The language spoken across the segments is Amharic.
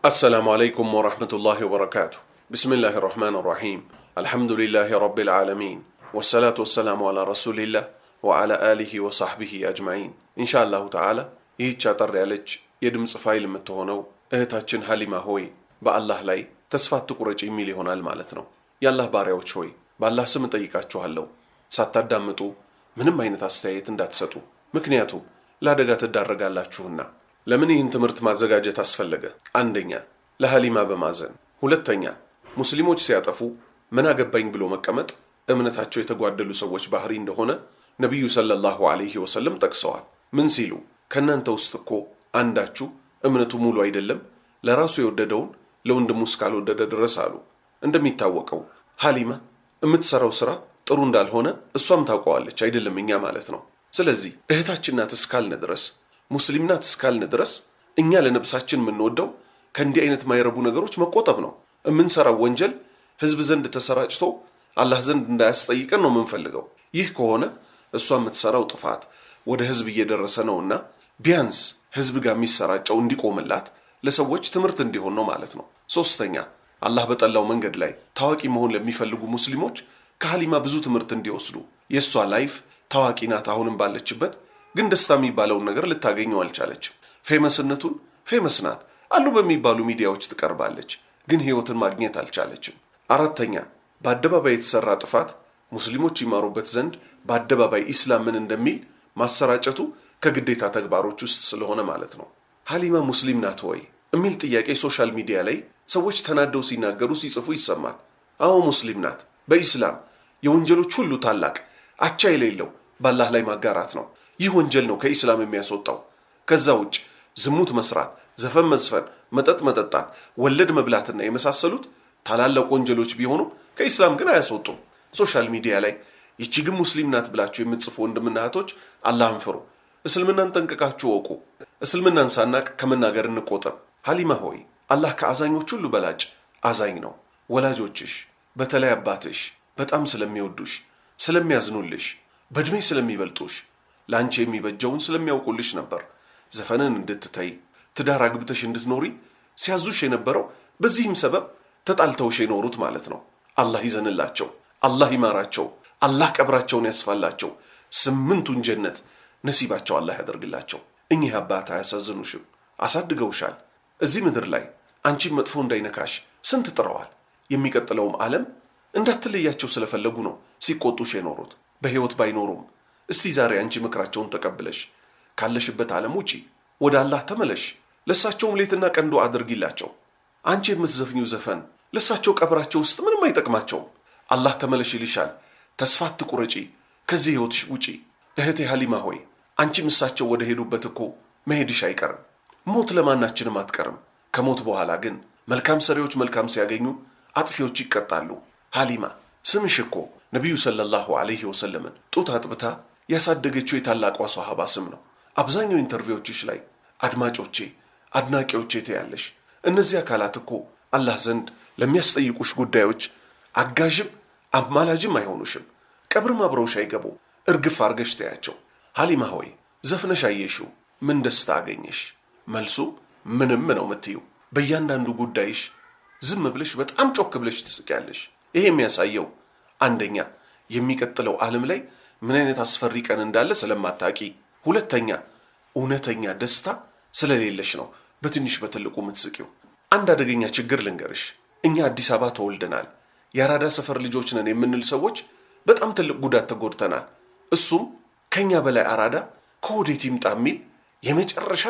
السلام عليكم ورحمة الله وبركاته. بسم الله الرحمن الرحيم. الحمد لله رب العالمين والصلاة والسلام على رسول الله وعلى آله وصحبه أجمعين إن شاء الله تعالى يتشاطر عليك يدمس فايل متهونو እህታችን ሀሊማ ሆይ በአላህ ላይ ተስፋ አትቁረጪ የሚል ይሆናል ማለት ነው። የአላህ ባሪያዎች ሆይ በአላህ ስም ጠይቃችኋለሁ ሳታዳምጡ ምንም አይነት አስተያየት እንዳትሰጡ፣ ምክንያቱም ለአደጋ ትዳረጋላችሁና። ለምን ይህን ትምህርት ማዘጋጀት አስፈለገ? አንደኛ ለሀሊማ በማዘን፣ ሁለተኛ ሙስሊሞች ሲያጠፉ ምን አገባኝ ብሎ መቀመጥ እምነታቸው የተጓደሉ ሰዎች ባህሪ እንደሆነ ነብዩ ሰለላሁ ዐለይሂ ወሰለም ጠቅሰዋል። ምን ሲሉ? ከናንተ ውስጥ እኮ አንዳችሁ እምነቱ ሙሉ አይደለም ለራሱ የወደደውን ለወንድሙ እስካልወደደ ድረስ አሉ። እንደሚታወቀው ሀሊማ የምትሰራው ስራ ጥሩ እንዳልሆነ እሷም ታውቀዋለች አይደለም እኛ ማለት ነው። ስለዚህ እህታችን ናት እስካልን ድረስ ሙስሊም ናት እስካልን ድረስ እኛ ለነብሳችን የምንወደው ከእንዲህ አይነት ማይረቡ ነገሮች መቆጠብ ነው። የምንሰራው ወንጀል ህዝብ ዘንድ ተሰራጭቶ አላህ ዘንድ እንዳያስጠይቀን ነው የምንፈልገው። ይህ ከሆነ እሷ የምትሰራው ጥፋት ወደ ህዝብ እየደረሰ ነውና ቢያንስ ህዝብ ጋር የሚሰራጨው እንዲቆምላት ለሰዎች ትምህርት እንዲሆን ነው ማለት ነው። ሶስተኛ አላህ በጠላው መንገድ ላይ ታዋቂ መሆን ለሚፈልጉ ሙስሊሞች ከሀሊማ ብዙ ትምህርት እንዲወስዱ። የሷ ላይፍ ታዋቂ ናት አሁንም ባለችበት፣ ግን ደስታ የሚባለውን ነገር ልታገኘው አልቻለችም። ፌመስነቱን ፌመስ ናት አሉ በሚባሉ ሚዲያዎች ትቀርባለች፣ ግን ህይወትን ማግኘት አልቻለችም። አራተኛ በአደባባይ የተሰራ ጥፋት ሙስሊሞች ይማሩበት ዘንድ በአደባባይ ኢስላም ምን እንደሚል ማሰራጨቱ ከግዴታ ተግባሮች ውስጥ ስለሆነ ማለት ነው። ሀሊማ ሙስሊም ናት ወይ የሚል ጥያቄ ሶሻል ሚዲያ ላይ ሰዎች ተናደው ሲናገሩ ሲጽፉ ይሰማል። አዎ ሙስሊም ናት። በኢስላም የወንጀሎች ሁሉ ታላቅ አቻ የሌለው በአላህ ላይ ማጋራት ነው። ይህ ወንጀል ነው ከኢስላም የሚያስወጣው። ከዛ ውጭ ዝሙት መስራት፣ ዘፈን መዝፈን፣ መጠጥ መጠጣት፣ ወለድ መብላትና የመሳሰሉት ታላላቅ ወንጀሎች ቢሆኑም ከኢስላም ግን አያስወጡም። ሶሻል ሚዲያ ላይ ይቺ ግን ሙስሊም ናት ብላችሁ የምትጽፉ ወንድምና እህቶች አላህን ፍሩ። እስልምናን ጠንቅቃችሁ ወቁ። እስልምናን ሳናቅ ከመናገር እንቆጠብ። ሀሊማ ሆይ አላህ ከአዛኞች ሁሉ በላጭ አዛኝ ነው። ወላጆችሽ በተለይ አባትሽ በጣም ስለሚወዱሽ፣ ስለሚያዝኑልሽ፣ በእድሜ ስለሚበልጡሽ፣ ለአንቺ የሚበጀውን ስለሚያውቁልሽ ነበር ዘፈንን እንድትተይ ትዳር አግብተሽ እንድትኖሪ ሲያዙሽ የነበረው። በዚህም ሰበብ ተጣልተውሽ የኖሩት ማለት ነው። አላህ ይዘንላቸው፣ አላህ ይማራቸው፣ አላህ ቀብራቸውን ያስፋላቸው፣ ስምንቱን ጀነት ነሲባቸው አላህ ያደርግላቸው። እኚህ አባት አያሳዝኑሽም? አሳድገውሻል። እዚህ ምድር ላይ አንቺን መጥፎ እንዳይነካሽ ስንት ጥረዋል። የሚቀጥለውም ዓለም እንዳትለያቸው ስለፈለጉ ነው ሲቆጡሽ የኖሩት። በህይወት ባይኖሩም እስቲ ዛሬ አንቺ ምክራቸውን ተቀብለሽ ካለሽበት ዓለም ውጪ ወደ አላህ ተመለሽ። ለሳቸውም ሌትና ቀን ዱዓ አድርጊላቸው። አንቺ የምትዘፍኚው ዘፈን ለሳቸው ቀብራቸው ውስጥ ምንም አይጠቅማቸውም። አላህ ተመለሽ ይልሻል። ተስፋ አትቁረጪ፣ ከዚህ ህይወትሽ ውጪ። እህቴ ሀሊማ ሆይ አንቺም እሳቸው ወደ ሄዱበት እኮ መሄድሽ አይቀርም። ሞት ለማናችንም አትቀርም። ከሞት በኋላ ግን መልካም ሰሪዎች መልካም ሲያገኙ አጥፊዎች ይቀጣሉ። ሀሊማ ስምሽ እኮ ነቢዩ ሰለላሁ ዐለይሂ ወሰለምን ጡት አጥብታ ያሳደገችው የታላቋ ሷሃባ ስም ነው። አብዛኛው ኢንተርቪዎችሽ ላይ አድማጮቼ አድናቂዎቼ ትያለሽ። እነዚህ አካላት እኮ አላህ ዘንድ ለሚያስጠይቁሽ ጉዳዮች አጋዥም አማላጅም አይሆኑሽም። ቀብርም አብረውሽ አይገቡ። እርግፍ አርገሽ ተያቸው። ሀሊማ ሆይ ዘፍነሽ አየሽው፣ ምን ደስታ አገኘሽ? መልሱም ምንም ነው የምትይው። በእያንዳንዱ ጉዳይሽ ዝም ብለሽ በጣም ጮክ ብለሽ ትስቂያለሽ። ይሄ የሚያሳየው አንደኛ የሚቀጥለው ዓለም ላይ ምን አይነት አስፈሪ ቀን እንዳለ ስለማታቂ፣ ሁለተኛ እውነተኛ ደስታ ስለሌለሽ ነው በትንሽ በትልቁ የምትስቂው። አንድ አደገኛ ችግር ልንገርሽ። እኛ አዲስ አበባ ተወልደናል፣ የአራዳ ሰፈር ልጆች ነን የምንል ሰዎች በጣም ትልቅ ጉዳት ተጎድተናል። እሱም ከኛ በላይ አራዳ ከወዴት ይምጣ የሚል የመጨረሻ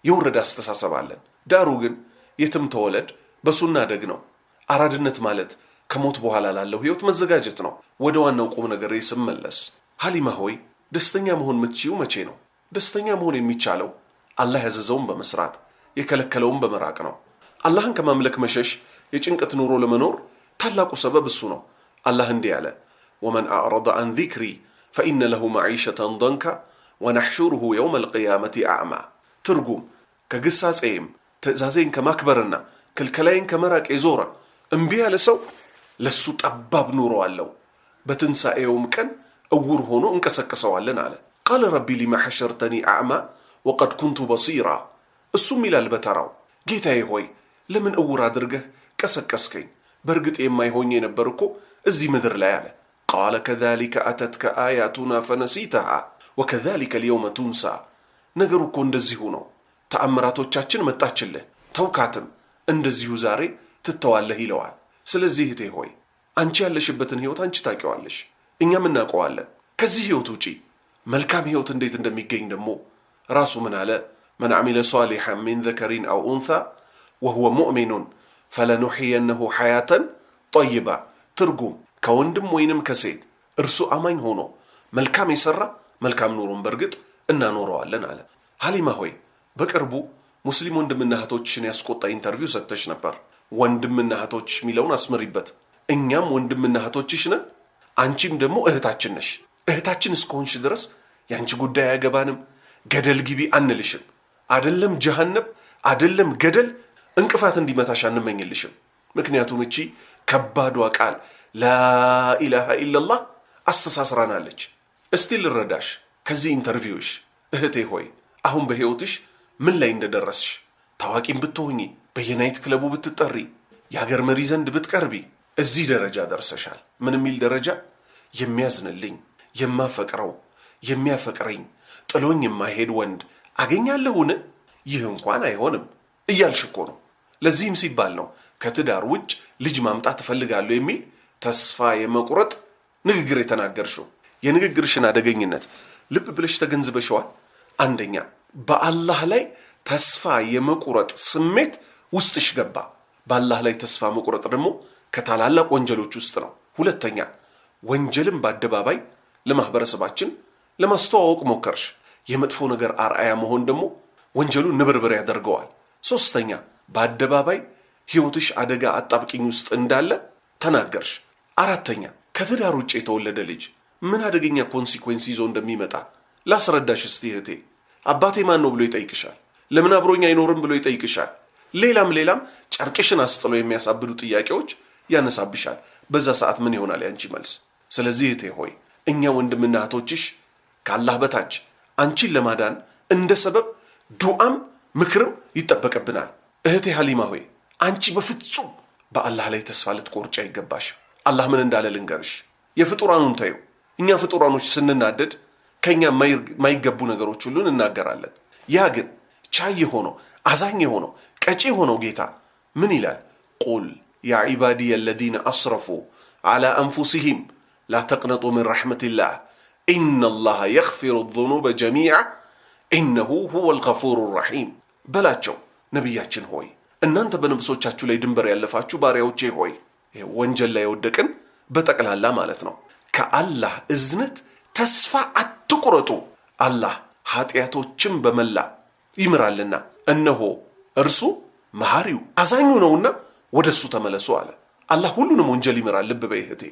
የወረደ አስተሳሰብ አለን። ዳሩ ግን የትም ተወለድ በሱና ደግ ነው። አራድነት ማለት ከሞት በኋላ ላለው ህይወት መዘጋጀት ነው። ወደ ዋናው ቁም ነገር ስመለስ ሀሊማ ሆይ ደስተኛ መሆን የምትችይው መቼ ነው? ደስተኛ መሆን የሚቻለው አላህ ያዘዘውን በመስራት የከለከለውን በመራቅ ነው። አላህን ከማምለክ መሸሽ የጭንቀት ኑሮ ለመኖር ታላቁ ሰበብ እሱ ነው። አላህ እንዲህ ያለ ወመን አዕረض አን ዚክሪ ፈኢነ ለሁ መዒሸተን ضንካ ወነሕሹሩሁ የውመ ልቅያመቲ አዕማ። ትርጉም ከግሳጼም ትእዛዜን ከማክበርና ክልከላይን ከመራቅ የዞረ እምቢ ያለ ሰው ለሱ ጠባብ ኑሮ አለው፣ በትንሣኤውም ቀን እውር ሆኖ እንቀሰቅሰዋለን አለ። ቃለ ረቢ ሊማ ሐሸርተኒ አዕማ ወቀድ ኩንቱ በሲራ። እሱም ይላል በተራው ጌታዬ ሆይ ለምን እውር አድርገህ ቀሰቀስከኝ? በእርግጥ የማይሆኝ የነበር እኮ እዚህ ምድር ላይ አለ። ቃለ ከዛሊከ አተትከ አያቱና ፈነሲተሃ ወከዛሊከ ልየውመ ቱንሳ። ነገሩ እኮ እንደዚሁ ነው። ተአምራቶቻችን መጣችልህ፣ ተውካትም፣ እንደዚሁ ዛሬ ትተዋለህ ይለዋል። ስለዚህ እህቴ ሆይ አንቺ ያለሽበትን ህይወት አንቺ ታውቂዋለሽ፣ እኛም እናውቀዋለን። ከዚህ ህይወት ውጪ መልካም ህይወት እንዴት እንደሚገኝ ደግሞ ራሱ ምን አለ? መን አሚለ ሷሊሐን ሚን ዘከሪን አው ኡንሳ ወሁወ ሙእሚኑን ፈለኑሕየነሁ ሐያተን ጠይባ። ትርጉም ከወንድም ወይንም ከሴት እርሱ አማኝ ሆኖ መልካም የሰራ መልካም ኑሮን በእርግጥ እናኖረዋለን አለ። ሀሊማ ሆይ በቅርቡ ሙስሊም ወንድምና እህቶችሽን ያስቆጣ ኢንተርቪው ሰጥተሽ ነበር። ወንድምና እህቶች ሚለውን አስምሪበት። እኛም ወንድምና እህቶችሽ ነን፣ አንቺም ደግሞ እህታችን ነሽ። እህታችን እስከሆንሽ ድረስ ያንቺ ጉዳይ አያገባንም። ገደል ግቢ አንልሽም። አደለም ጀሃነም አደለም ገደል እንቅፋት እንዲመታሽ አንመኝልሽም። ምክንያቱም እቺ ከባዷ ቃል ላኢላሃ ኢላላህ አስተሳስራናለች። እስቲ ልረዳሽ ከዚህ ኢንተርቪውሽ እህቴ ሆይ አሁን በህይወትሽ ምን ላይ እንደደረስሽ፣ ታዋቂም ብትሆኚ፣ በየናይት ክለቡ ብትጠሪ፣ የሀገር መሪ ዘንድ ብትቀርቢ እዚህ ደረጃ ደርሰሻል። ምን የሚል ደረጃ? የሚያዝንልኝ፣ የማፈቅረው፣ የሚያፈቅረኝ፣ ጥሎኝ የማይሄድ ወንድ አገኛለሁን? ይህ እንኳን አይሆንም እያልሽ እኮ ነው። ለዚህም ሲባል ነው ከትዳር ውጭ ልጅ ማምጣት እፈልጋለሁ የሚል ተስፋ የመቁረጥ ንግግር የተናገርሽው። የንግግርሽን አደገኝነት ልብ ብለሽ ተገንዝበሽዋል። አንደኛ በአላህ ላይ ተስፋ የመቁረጥ ስሜት ውስጥሽ ገባ። በአላህ ላይ ተስፋ መቁረጥ ደግሞ ከታላላቅ ወንጀሎች ውስጥ ነው። ሁለተኛ ወንጀልን በአደባባይ ለማህበረሰባችን ለማስተዋወቅ ሞከርሽ። የመጥፎ ነገር አርአያ መሆን ደግሞ ወንጀሉ ንብርብር ያደርገዋል። ሶስተኛ በአደባባይ ህይወትሽ አደጋ አጣብቂኝ ውስጥ እንዳለ ተናገርሽ። አራተኛ ከትዳር ውጭ የተወለደ ልጅ ምን አደገኛ ኮንሲኩዌንስ ይዞ እንደሚመጣ ላስረዳሽ እስቲ እህቴ። አባቴ ማን ነው ብሎ ይጠይቅሻል። ለምን አብሮኝ አይኖርም ብሎ ይጠይቅሻል። ሌላም ጨርቅሽን አስጥሎ የሚያሳብዱ ጥያቄዎች ያነሳብሻል። በዛ ሰዓት ምን ይሆናል ያንቺ መልስ? ስለዚህ እህቴ ሆይ እኛ ወንድምና እህቶችሽ ከአላህ በታች አንቺን ለማዳን እንደ ሰበብ ዱዓም ምክርም ይጠበቅብናል። እህቴ ሀሊማ ሆይ አንቺ በፍጹም በአላህ ላይ ተስፋ ልትቆርጪ አይገባሽም። አላህ ምን እንዳለ ልንገርሽ። የፍጡራኑን ተዩ። እኛ ፍጡራኖች ስንናደድ ከኛ የማይገቡ ነገሮች ሁሉ እናገራለን። ያ ግን ቻይ የሆነው አዛኝ የሆነው ቀጪ የሆነው ጌታ ምን ይላል? ቁል ያ ዒባዲየ አለዚነ አስረፉ ዐላ አንፉሲሂም ላ ተቅነጡ ምን ረሕመቲላህ ኢነላሃ የግፊሩ ዙኑበ ጀሚዓ ኢነሁ ሁወል ገፉሩ ረሒም በላቸው። ነቢያችን ሆይ እናንተ በነብሶቻችሁ ላይ ድንበር ያለፋችሁ ባሪያዎቼ ሆይ፣ ወንጀል ላይ የወደቅን በጠቅላላ ማለት ነው፣ ከአላህ እዝነት ተስፋ አትቁረጡ። አላህ ኃጢአቶችን በመላ ይምራልና እነሆ እርሱ መሐሪው አዛኙ ነውና ወደ እሱ ተመለሱ አለ። አላህ ሁሉንም ወንጀል ይምራል። ልብ በይ እህቴ፣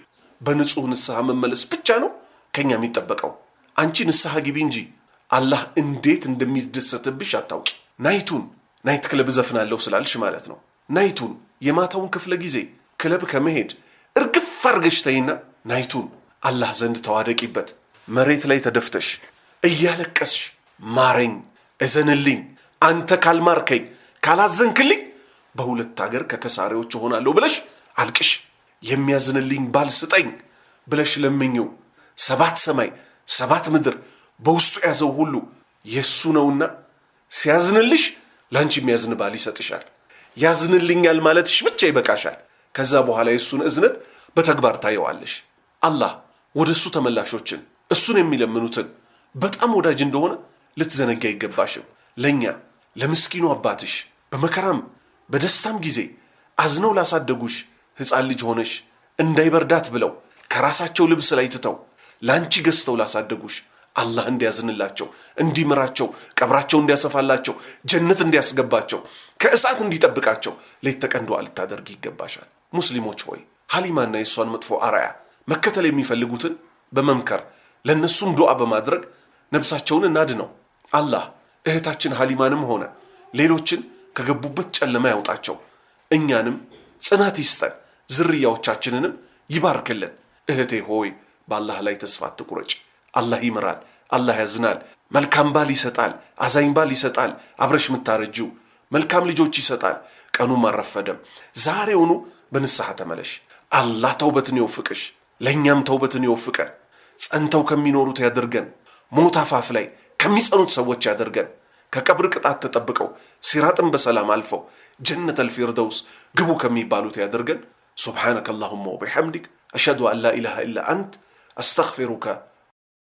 በንጹህ ንስሐ መመለስ ብቻ ነው ከኛ የሚጠበቀው። አንቺ ንስሐ ግቢ እንጂ አላህ እንዴት እንደሚደሰትብሽ አታውቂ። ናይት ክለብ ዘፍናለሁ ስላልሽ ማለት ነው። ናይቱን የማታውን ክፍለ ጊዜ ክለብ ከመሄድ እርግፍ አርገሽ ተይና ናይቱን አላህ ዘንድ ተዋደቂበት። መሬት ላይ ተደፍተሽ እያለቀስሽ ማረኝ፣ እዘንልኝ፣ አንተ ካልማርከኝ ካላዘንክልኝ በሁለት ሀገር ከከሳሪዎች እሆናለሁ ብለሽ አልቅሽ። የሚያዝንልኝ ባል ስጠኝ ብለሽ ለምኚው። 7 ሰማይ 7 ምድር በውስጡ ያዘው ሁሉ የሱ ነውና ሲያዝንልሽ ላንቺ የሚያዝን ባል ይሰጥሻል። ያዝንልኛል ማለትሽ ብቻ ይበቃሻል። ከዛ በኋላ የሱን እዝነት በተግባር ታየዋለሽ። አላህ ወደ እሱ ተመላሾችን እሱን የሚለምኑትን በጣም ወዳጅ እንደሆነ ልትዘነጋ አይገባሽም። ለኛ ለምስኪኑ አባትሽ በመከራም በደስታም ጊዜ አዝነው ላሳደጉሽ ሕፃን ልጅ ሆነሽ እንዳይበርዳት ብለው ከራሳቸው ልብስ ላይ ትተው ላንቺ ገዝተው ላሳደጉሽ አላህ እንዲያዝንላቸው፣ እንዲምራቸው፣ ቀብራቸው እንዲያሰፋላቸው፣ ጀነት እንዲያስገባቸው፣ ከእሳት እንዲጠብቃቸው ሌት ተቀን ዱዓ ልታደርግ ይገባሻል። ሙስሊሞች ሆይ ሀሊማና የሷን መጥፎ አርአያ መከተል የሚፈልጉትን በመምከር ለነሱም ዱዓ በማድረግ ነፍሳቸውን እናድነው። አላህ እህታችን ሀሊማንም ሆነ ሌሎችን ከገቡበት ጨለማ ያውጣቸው። እኛንም ጽናት ይስጠን፣ ዝርያዎቻችንንም ይባርክልን። እህቴ ሆይ በአላህ ላይ ተስፋ አትቁረጭ። አላህ ይምራል፣ አላህ ያዝናል። መልካም ባል ይሰጣል፣ አዛኝ ባል ይሰጣል። አብረሽ የምታረጂው መልካም ልጆች ይሰጣል። ቀኑም አረፈደም። ዛሬውኑ በንስሐ ተመለሽ። አላህ ተውበትን ይወፍቅሽ፣ ለእኛም ተውበትን ይወፍቀን። ጸንተው ከሚኖሩት ያድርገን። ሞት አፋፍ ላይ ከሚጸኑት ሰዎች ያድርገን። ከቀብር ቅጣት ተጠብቀው ሲራጥን በሰላም አልፈው ጀነተል ፊርደውስ ግቡ ከሚባሉት ያድርገን። ሱብሓነከ አላሁመ ወቢሐምዲክ አሽሀዱ አን ላ ኢላሃ ኢላ አንት አስተግፊሩከ